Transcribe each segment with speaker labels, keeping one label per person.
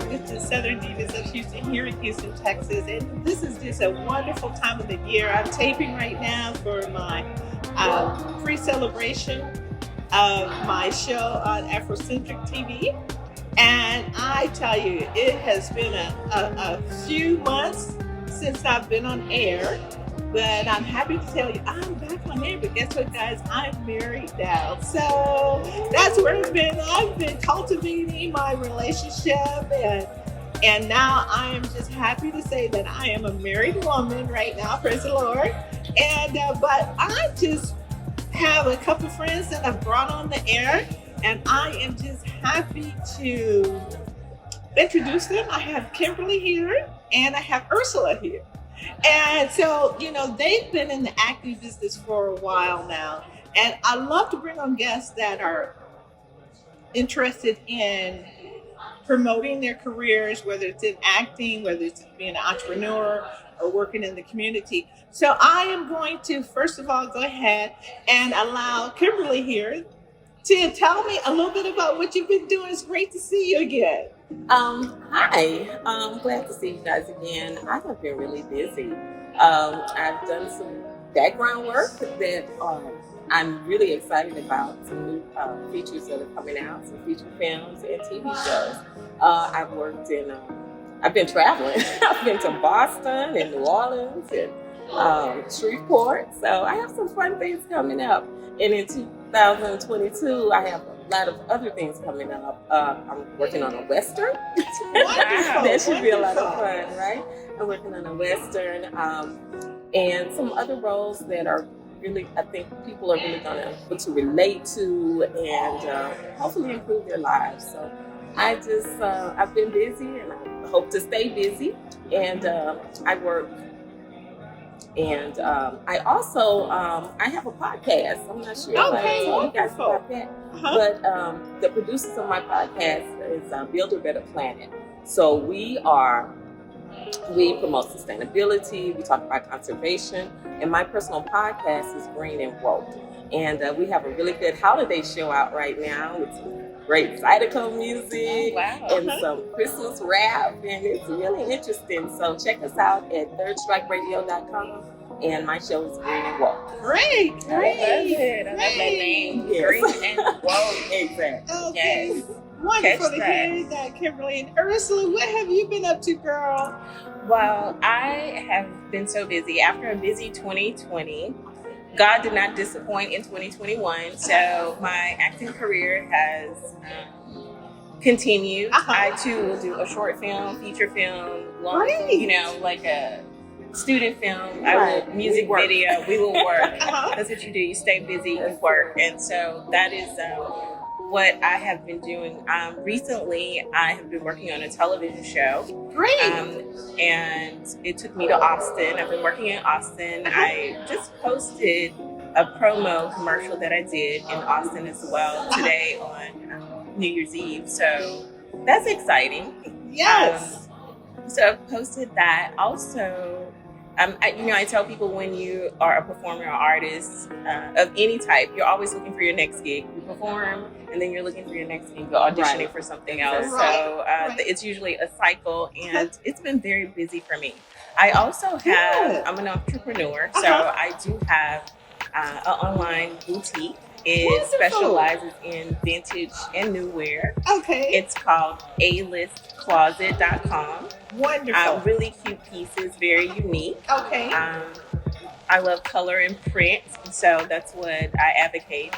Speaker 1: This is Southern Divas of Houston here in Houston, Texas. And this is just a wonderful time of the year. I'm taping right now for my pre-celebration of my show on Afrocentric TV. And I tell you, it has been a few months since I've been on air. But I'm happy to tell you I'm back on air. But guess what, guys? I'm married now. So that's where I've been. I've been cultivating my relationship. And now I am just happy to say that I am a married woman right now, praise the Lord. And but I just have a couple friends that I've brought on the air. And I am just happy to introduce them. I have Kimberly here and I have Ursula here. And so, you know, they've been in the acting business for a while now. And I love to bring on guests that are interested in promoting their careers, whether it's in acting, whether it's being an entrepreneur or working in the community. So I am going to, first of all, go ahead and allow Kimberly here to tell me a little bit about what you've been doing. It's great to see you again.
Speaker 2: Hi, I'm glad to see you guys again. I have been really busy. I've done some background work that I'm really excited about, some new features that are coming out, some feature films and TV shows. I've been traveling. I've been to Boston and New Orleans and Shreveport. So I have some fun things coming up. And in 2022, I have a lot of other things coming up. I'm working on a Western. That should be a lot of fun, right? I'm working on a Western and some other roles that are really, I think people are really going to be able to relate to and hopefully improve their lives. So I've been busy and I hope to stay busy. And I work. And I also, I have a podcast. I'm not sure if I told you guys about that. But the producers of my podcast is Build a Better Planet. So we promote sustainability, we talk about conservation, and my personal podcast is Green and Woke. And we have a really good holiday show out right now with some great Zydeco music and some Christmas rap, and it's really interesting. So check us out at thirdstrikeradio.com. And my show is Green and Woke.
Speaker 1: Great.
Speaker 3: I love it. I love that name.
Speaker 2: Yes.
Speaker 3: Green and Woke.
Speaker 2: Exactly.
Speaker 1: Okay.
Speaker 3: Yes.
Speaker 1: Wonderful to hear that, Kimberly. And Ursula, what have you been up to, girl?
Speaker 3: Well, I have been so busy. After a busy 2020, God did not disappoint in 2021. So my acting career has continued. I too will do a short film, feature film, long, like a student film, I will music video, we will work. That's what you do. You stay busy, you work. And so that is what I have been doing. Recently, I have been working on a television show.
Speaker 1: Great.
Speaker 3: And it took me to Austin. I've been working in Austin. I just posted a promo commercial that I did in Austin as well today on New Year's Eve. So that's exciting.
Speaker 1: Yes.
Speaker 3: So I've posted that. Also, I tell people when you are a performer or artist of any type, you're always looking for your next gig. You perform, and then you're looking for your next gig. You're auditioning for something else. So it's usually a cycle, and it's been very busy for me. I also have, I'm an entrepreneur, so I do have an online boutique. It specializes in vintage and new wear.
Speaker 1: Okay.
Speaker 3: It's called alistcloset.com.
Speaker 1: Wonderful.
Speaker 3: Really cute pieces, very unique.
Speaker 1: Okay.
Speaker 3: I love color and print, so that's what I advocate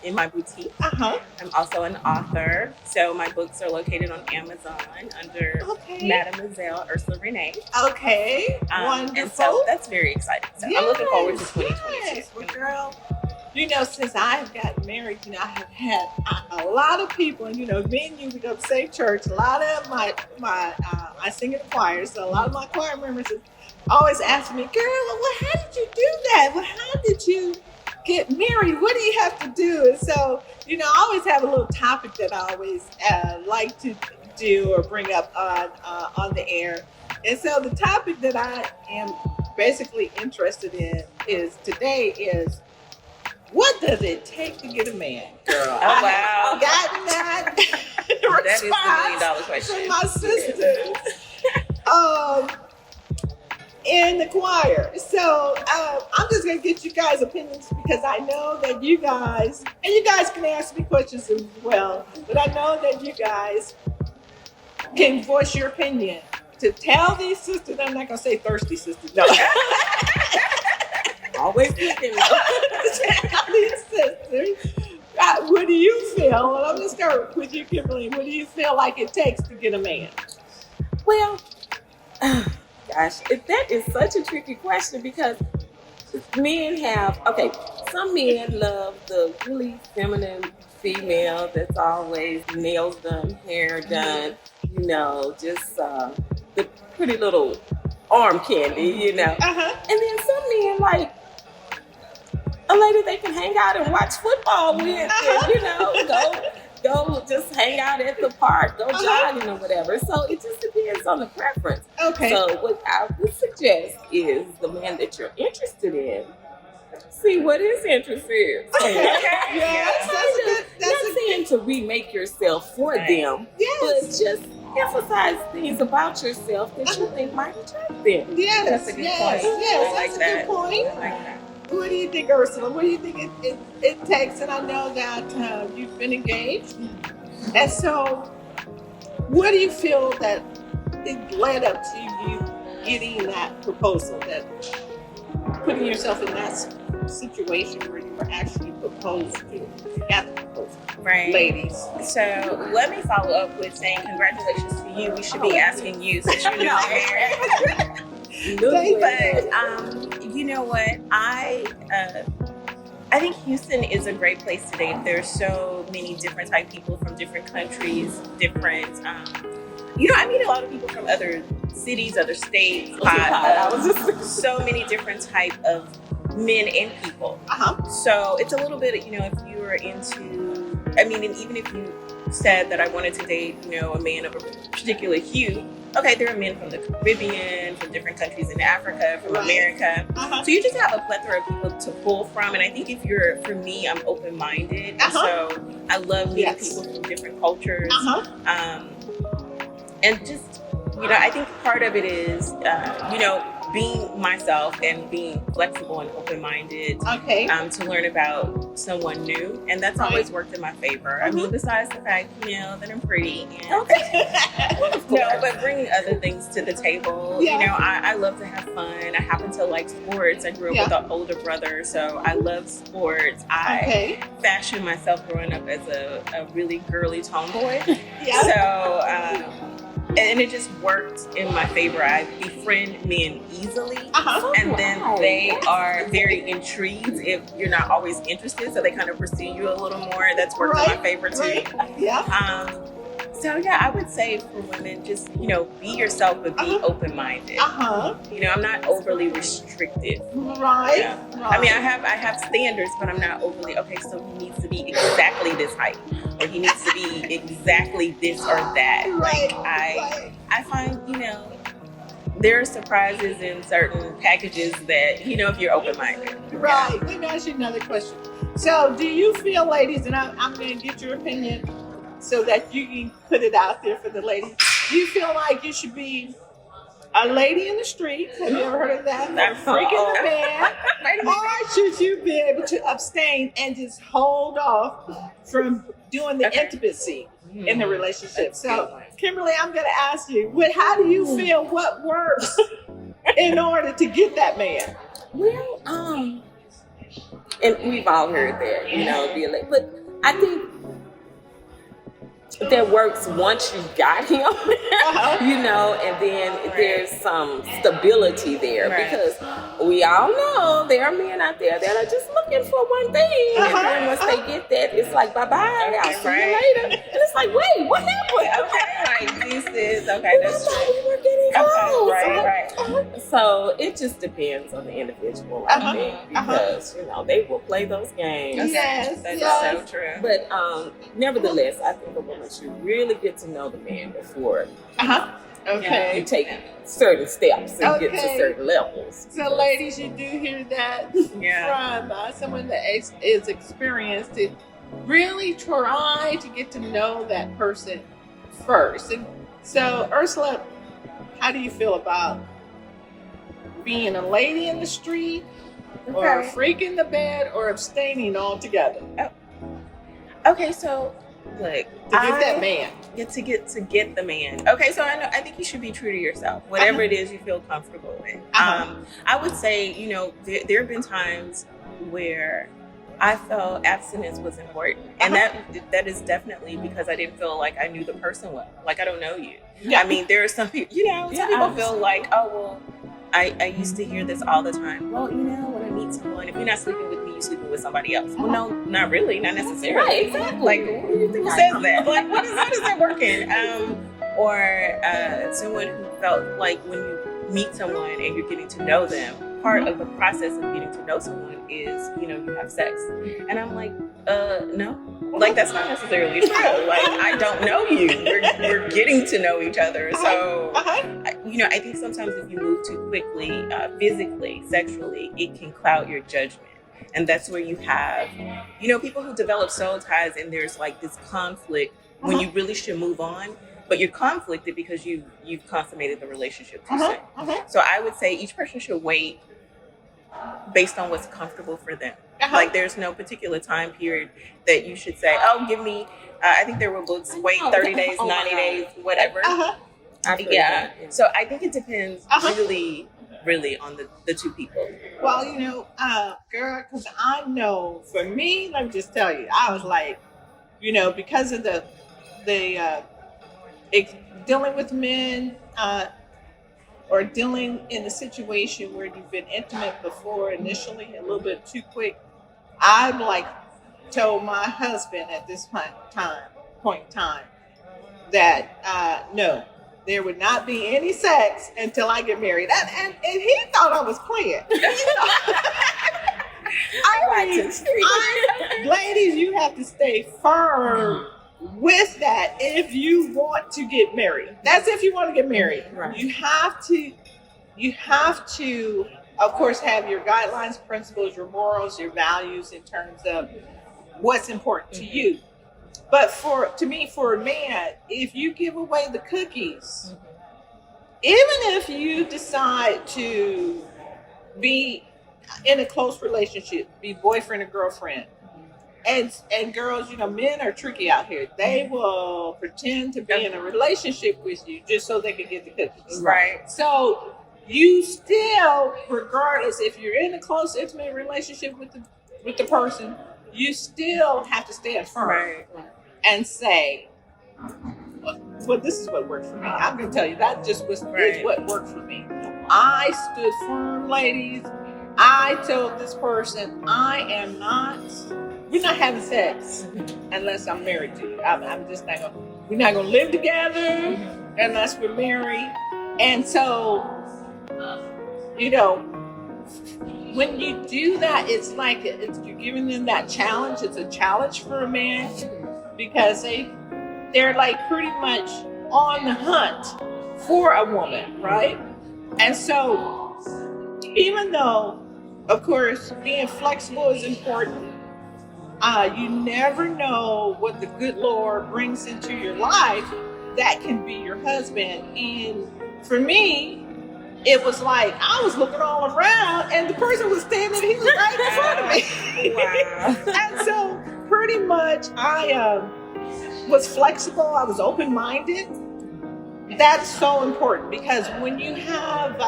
Speaker 3: in my boutique. I'm also an author, so my books are located on Amazon under Mademoiselle Ursula Renee.
Speaker 1: Okay. Wonderful.
Speaker 3: And so that's very exciting. So I'm looking forward to 2022.
Speaker 1: Yes. Well, girl, since I've gotten married, I have had a lot of people, and me and you, we go to the same church. A lot of my I sing in the choir, so a lot of my choir members always ask me, girl, well, how did you do that? Well, how did you get married? What do you have to do? And so, I always have a little topic that I always like to do or bring up on the air. And so the topic that I am basically interested in today is, what does it take to get a man, girl?
Speaker 3: Oh, wow.
Speaker 1: I've gotten that
Speaker 3: That is the $1 million question.
Speaker 1: From my sisters in the choir. So I'm just going to get you guys' opinions because I know that you guys, and you guys can ask me questions as well, but I know that you guys can voice your opinion. To tell these sisters, I'm not going to say thirsty sisters, no.
Speaker 2: Always looking.
Speaker 1: Tell these sisters, what do you feel? Well, I'm going to start with you, Kimberly. What do you feel like it takes to get a man?
Speaker 2: Well, gosh, that is such a tricky question because men have, some men love the really feminine female that's always nails done, hair done, just the pretty little arm candy, And then some men like a lady they can hang out and watch football with and, go just hang out at the park, go jogging or whatever. So it just depends on the preference.
Speaker 1: Okay.
Speaker 2: So what I would suggest is the man that you're interested in, see what his interest is.
Speaker 1: Yes,
Speaker 2: Not saying to remake yourself for them, but just emphasize things about yourself that you think might attract them.
Speaker 1: Yes,
Speaker 3: That's a good point.
Speaker 1: Yes,
Speaker 3: I like
Speaker 1: that's a good point.
Speaker 3: I like that.
Speaker 1: What do you think, Ursula? What do you think it takes? And I know that you've been engaged. And so, what do you feel that it led up to you getting that proposal, that putting yourself in that situation where you were actually proposed to? You got the proposal.
Speaker 3: Right.
Speaker 1: Ladies.
Speaker 3: So let me follow up with saying congratulations to you. We should be asking you since you're newly married. But you know what? I think Houston is a great place to date. There's so many different type of people from different countries, different. I meet a lot of people from other cities, other states. So many different type of men and people. So it's a little bit, if you were into. And even if you said that I wanted to date, a man of a particular hue, okay, there are men from the Caribbean, from different countries in Africa, from America. So you just have a plethora of people to pull from. And I think for me, I'm open-minded. So I love meeting people from different cultures. And just, I think part of it is, being myself and being flexible and open-minded to learn about someone new. And that's always worked in my favor. Besides the fact, that I'm pretty. And but bringing other things to the table. I love to have fun. I happen to like sports. I grew up with an older brother, so I love sports. I fashioned myself growing up as a really girly tomboy. So, and it just worked in my favor. I befriend men easily, and then they are very intrigued if you're not always interested, so they kind of pursue you a little more. That's worked in my favor too. So I would say for women, just be yourself, but be open-minded. I'm not overly restricted.
Speaker 1: Right.
Speaker 3: I have standards, but I'm not overly so he needs to be exactly this height, or he needs to be exactly this or that. I find there are surprises in certain packages that if you're open-minded.
Speaker 1: Right. Let me ask you another question. So, do you feel, ladies, and I'm going to get your opinion, so that you can put it out there for the ladies. Do you feel like you should be a lady in the street? Have you ever heard of that? I'm freaking the man. Or should you be able to abstain and just hold off from doing the intimacy in the relationship? So, Kimberly, I'm going to ask you, how do you feel? What works in order to get that man?
Speaker 2: Well, and we've all heard that, but I think that works once you got him, and then there's some stability there because we all know there are men out there that are just looking for one thing, and then once they get that, it's like bye-bye, I'll see you later, and it's like, wait, what happened?
Speaker 3: This is
Speaker 2: that's true. We were getting close. So it just depends on the individual, I think, because they will play those games.
Speaker 1: Yes,
Speaker 3: that's so true.
Speaker 2: But nevertheless, I think a woman should really get to know the man before you take certain steps and get to certain levels.
Speaker 1: So, ladies, you do hear that from someone that is experienced. really try to get to know that person first. And so, Ursula, how do you feel about being a lady in the street, or a freak in the bed, or abstaining altogether?
Speaker 3: Okay, so look,
Speaker 1: To get that man.
Speaker 3: Get the man. Okay, so I think you should be true to yourself, whatever it is you feel comfortable with. I would say, there have been times where I felt abstinence was important, and that is definitely because I didn't feel like I knew the person well. Like, I don't know you.
Speaker 1: Yeah.
Speaker 3: I mean, there are some people, some people feel like, oh well, I used to hear this all the time. Well, when I meet someone, if you're not sleeping with me, you're sleeping with somebody else. Well, no, not really, not necessarily.
Speaker 2: Right, exactly.
Speaker 3: Like, who says that? Like, how does that working? Or someone who felt like when you meet someone and you're getting to know them, part of the process of getting to know someone is, you have sex. And I'm like, no. Like, that's not necessarily true. Like, I don't know you. We're getting to know each other. So, I think sometimes if you move too quickly, physically, sexually, it can cloud your judgment. And that's where you have, people who develop soul ties, and there's like this conflict when you really should move on, but you're conflicted because you've consummated the relationship too soon. So I would say each person should wait based on what's comfortable for them. Like, there's no particular time period that you should say, oh, give me, I think there were books, wait 30 days, 90 days, whatever. Yeah. So I think it depends really on the two people.
Speaker 1: Well, girl, because I know for me, let me just tell you, I was like, because of the dealing with men, or dealing in a situation where you've been intimate before initially, a little bit too quick, I've like told my husband at this point in time that no, there would not be any sex until I get married. And he thought I was playing. Ladies, you have to stay firm with that if you want to get married. That's if you want to get married. Right. You have to, of course, have your guidelines, principles, your morals, your values in terms of what's important to you. But for a man, if you give away the cookies, even if you decide to be in a close relationship, be boyfriend or girlfriend, and girls, men are tricky out here. They will pretend to be in a relationship with you just so they can get the cookies.
Speaker 3: Right.
Speaker 1: So you still, regardless if you're in a close, intimate relationship with the person, you still have to stand firm and say, well, this is what worked for me. I'm going to tell you, that just is what worked for me. I stood firm, ladies. I told this person, we're not having sex unless I'm married to you. I'm just not going to, we're not going to live together unless we're married. And so, when you do that, it's like you're giving them that challenge. It's a challenge for a man because they're like pretty much on the hunt for a woman, right? And so, even though, of course, being flexible is important, you never know what the good Lord brings into your life that can be your husband. And for me, it was like I was looking all around and the person was standing, he was right in front of me. Wow. And so pretty much I was flexible, I was open-minded. That's so important because when you have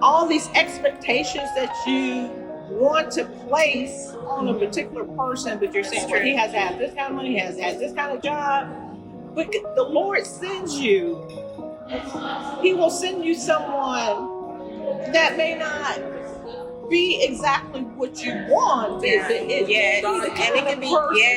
Speaker 1: all these expectations that you want to place on a particular person, but you're saying, well, he has to have this kind of money, he has to have this kind of job. But the Lord sends you, he will send you someone that may not be exactly what you want.
Speaker 3: And it can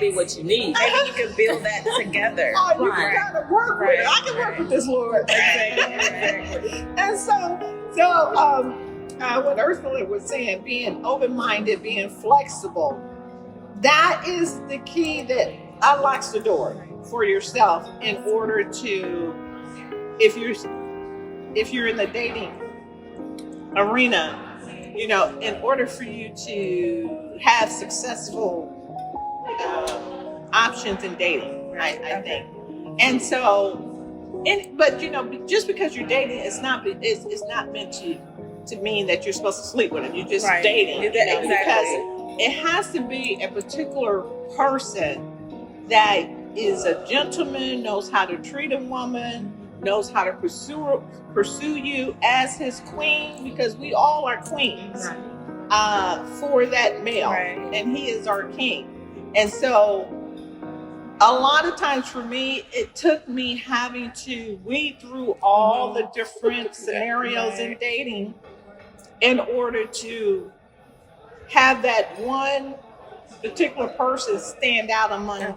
Speaker 3: be what you need. Maybe you can build that together.
Speaker 1: You can kind of work with it. I can work with this, Lord. And so what Ursula was saying, being open-minded, being flexible, that is the key that unlocks the door for yourself in order to, if you're in the dating arena, in order for you to have successful options in dating. I think, and so, but just because you're dating, it's not meant to mean that you're supposed to sleep with him. You're just dating,
Speaker 3: Exactly.
Speaker 1: because it has to be a particular person that is a gentleman, knows how to treat a woman, knows how to pursue you as his queen, because we all are queens for that male, and he is our king. And so a lot of times for me, it took me having to weed through all the different scenarios in dating in order to have that one particular person stand out among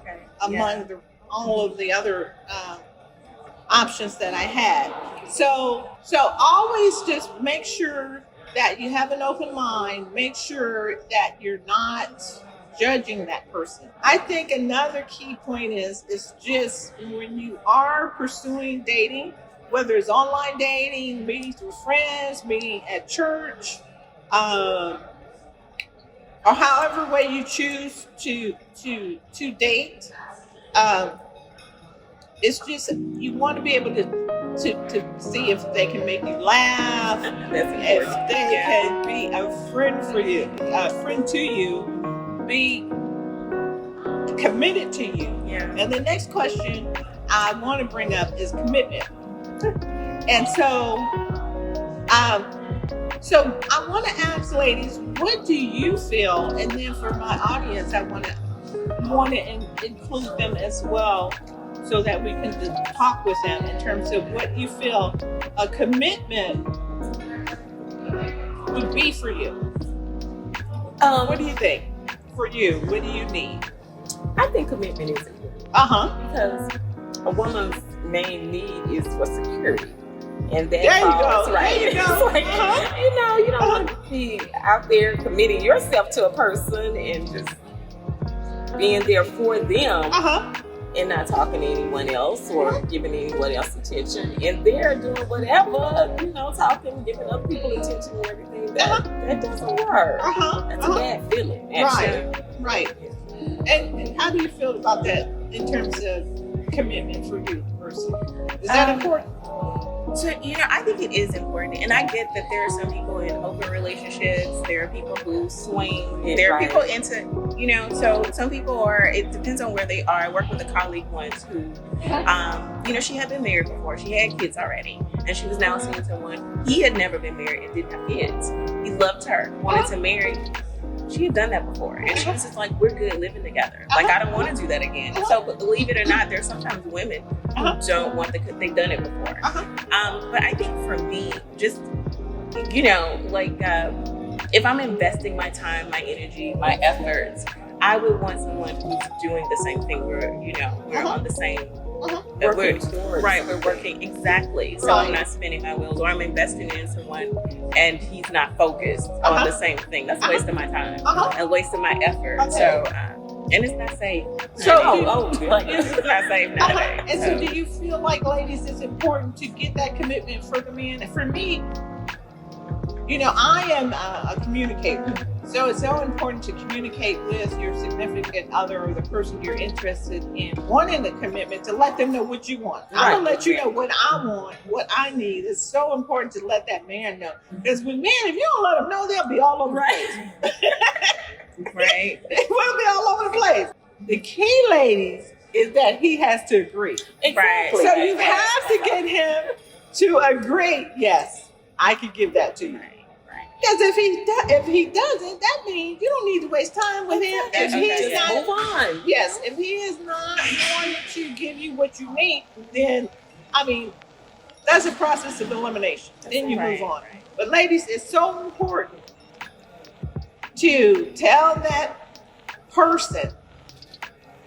Speaker 1: all of the other options that I had. So always just make sure that you have an open mind. Make sure that you're not judging that person. I think another key point is just when you are pursuing dating, whether it's online dating, meeting through friends, meeting at church, or however way you choose to date, it's just you want to be able to see if they can make you laugh, if they can be a friend for you, a friend to you, be committed to you. And the next question I want to bring up is commitment. And so I want to ask ladies, what do you feel? And then for my audience, I want to include them as well, so that we can talk with them in terms of what you feel a commitment would be for you. What do you think? For you, what do you need?
Speaker 2: I think commitment is important.
Speaker 1: Because
Speaker 2: a woman's main need is for security. And that
Speaker 1: there you go.
Speaker 2: Right.
Speaker 1: There you go.
Speaker 2: Like, you don't want to be out there committing yourself to a person and just being there for them and not talking to anyone else or giving anyone else attention. And they're doing whatever, talking, giving other people attention and everything. That doesn't work. That's a bad feeling, actually.
Speaker 1: Right. And how do you feel about that in terms of commitment for you personally? Is that important?
Speaker 3: So, I think it is important. And I get that there are some people in open relationships. There are people who swing. There are people into, so some people it depends on where they are. I work with a colleague once who, she had been married before. She had kids already. And she was now seeing someone. He had never been married and didn't have kids. He loved her, wanted to marry. She had done that before. And she was just like, we're good living together. Like, I don't want to do that again. So, but believe it or not, there's sometimes women who don't want they've done it before. But I think for me, just, if I'm investing my time, my energy, my efforts, I would want someone who's doing the same thing. We're on the same, we're working exactly. So I'm not spinning my wheels, or I'm investing in someone and he's not focused on the same thing. That's a waste of my time and waste of my effort. So, and it's not safe.
Speaker 1: So
Speaker 3: it's not safe nowadays.
Speaker 1: And so do you feel like, ladies, it's important to get that commitment for the man? And for me, I am a communicator. So it's so important to communicate with your significant other or the person you're interested in wanting the commitment, to let them know what you want. I'm going to let you know what I want, what I need. It's so important to let that man know. Because with men, if you don't let them know, they'll be all over the place.
Speaker 3: Right.
Speaker 1: They will be all over the place. The key, ladies, is that he has to agree.
Speaker 2: Exactly.
Speaker 1: So you have to get him to agree, yes, I can give that to you. Because if he doesn't, that means you don't need to waste time with him. If he's not,
Speaker 2: move on.
Speaker 1: Yes, if he is not going to give you what you need, then that's a process of elimination. Then you move on. But ladies, it's so important to tell that person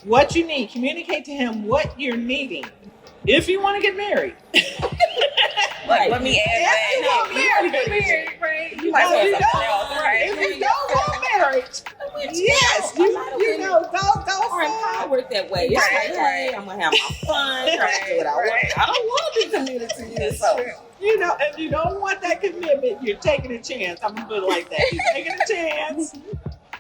Speaker 1: what you need. Communicate to him what you're needing. If you want to get married.
Speaker 3: Let me add that.
Speaker 1: If you want married,
Speaker 3: right? You might want something else, right?
Speaker 1: If you don't want marriage, yes, go
Speaker 2: are empowered that way. It's like, hey, I'm gonna have my fun, try to do what I want. I don't want to be committed to you. So,
Speaker 1: if you don't want that commitment, you're taking a chance. I'm gonna put it like that. You're taking a chance.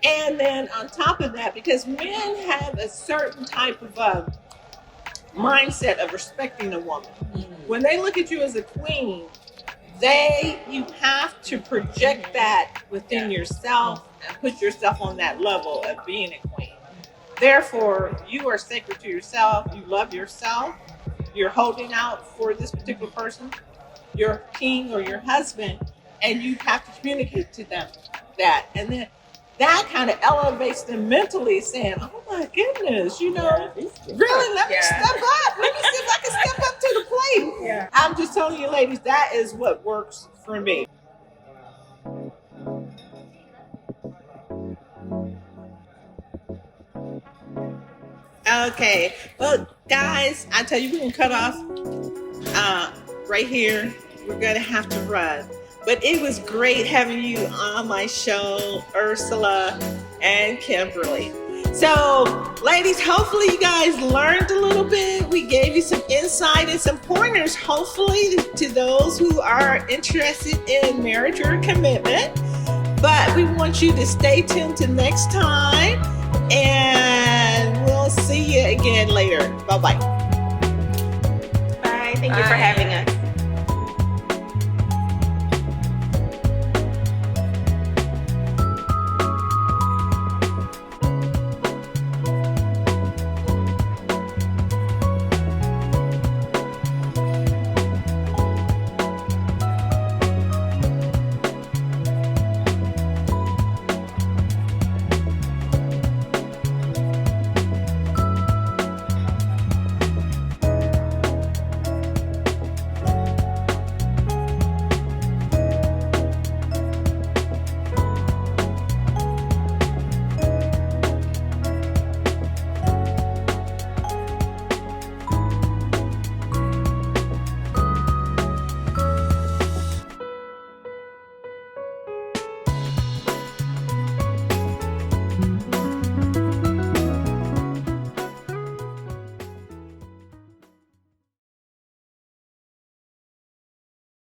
Speaker 1: And then on top of that, because men have a certain type of mindset of respecting a woman. When they look at you as a queen, you have to project that within yourself and put yourself on that level of being a queen. Therefore, you are sacred to yourself. You love yourself. You're holding out for this particular person, your king or your husband, and you have to communicate to them that. And then that kind of elevates them mentally, saying, oh my goodness, really, let me step up. Let me see if I can step up to the plate.
Speaker 3: Yeah.
Speaker 1: I'm just telling you, ladies, that is what works for me. Okay, well, guys, I tell you, we're gonna cut off right here. We're gonna have to run. But it was great having you on my show, Ursula and Kimberly. So, ladies, hopefully you guys learned a little bit. We gave you some insight and some pointers, hopefully, to those who are interested in marriage or commitment. But we want you to stay tuned to next time, and we'll see you again later. Bye-bye.
Speaker 3: Bye. Thank you for having us.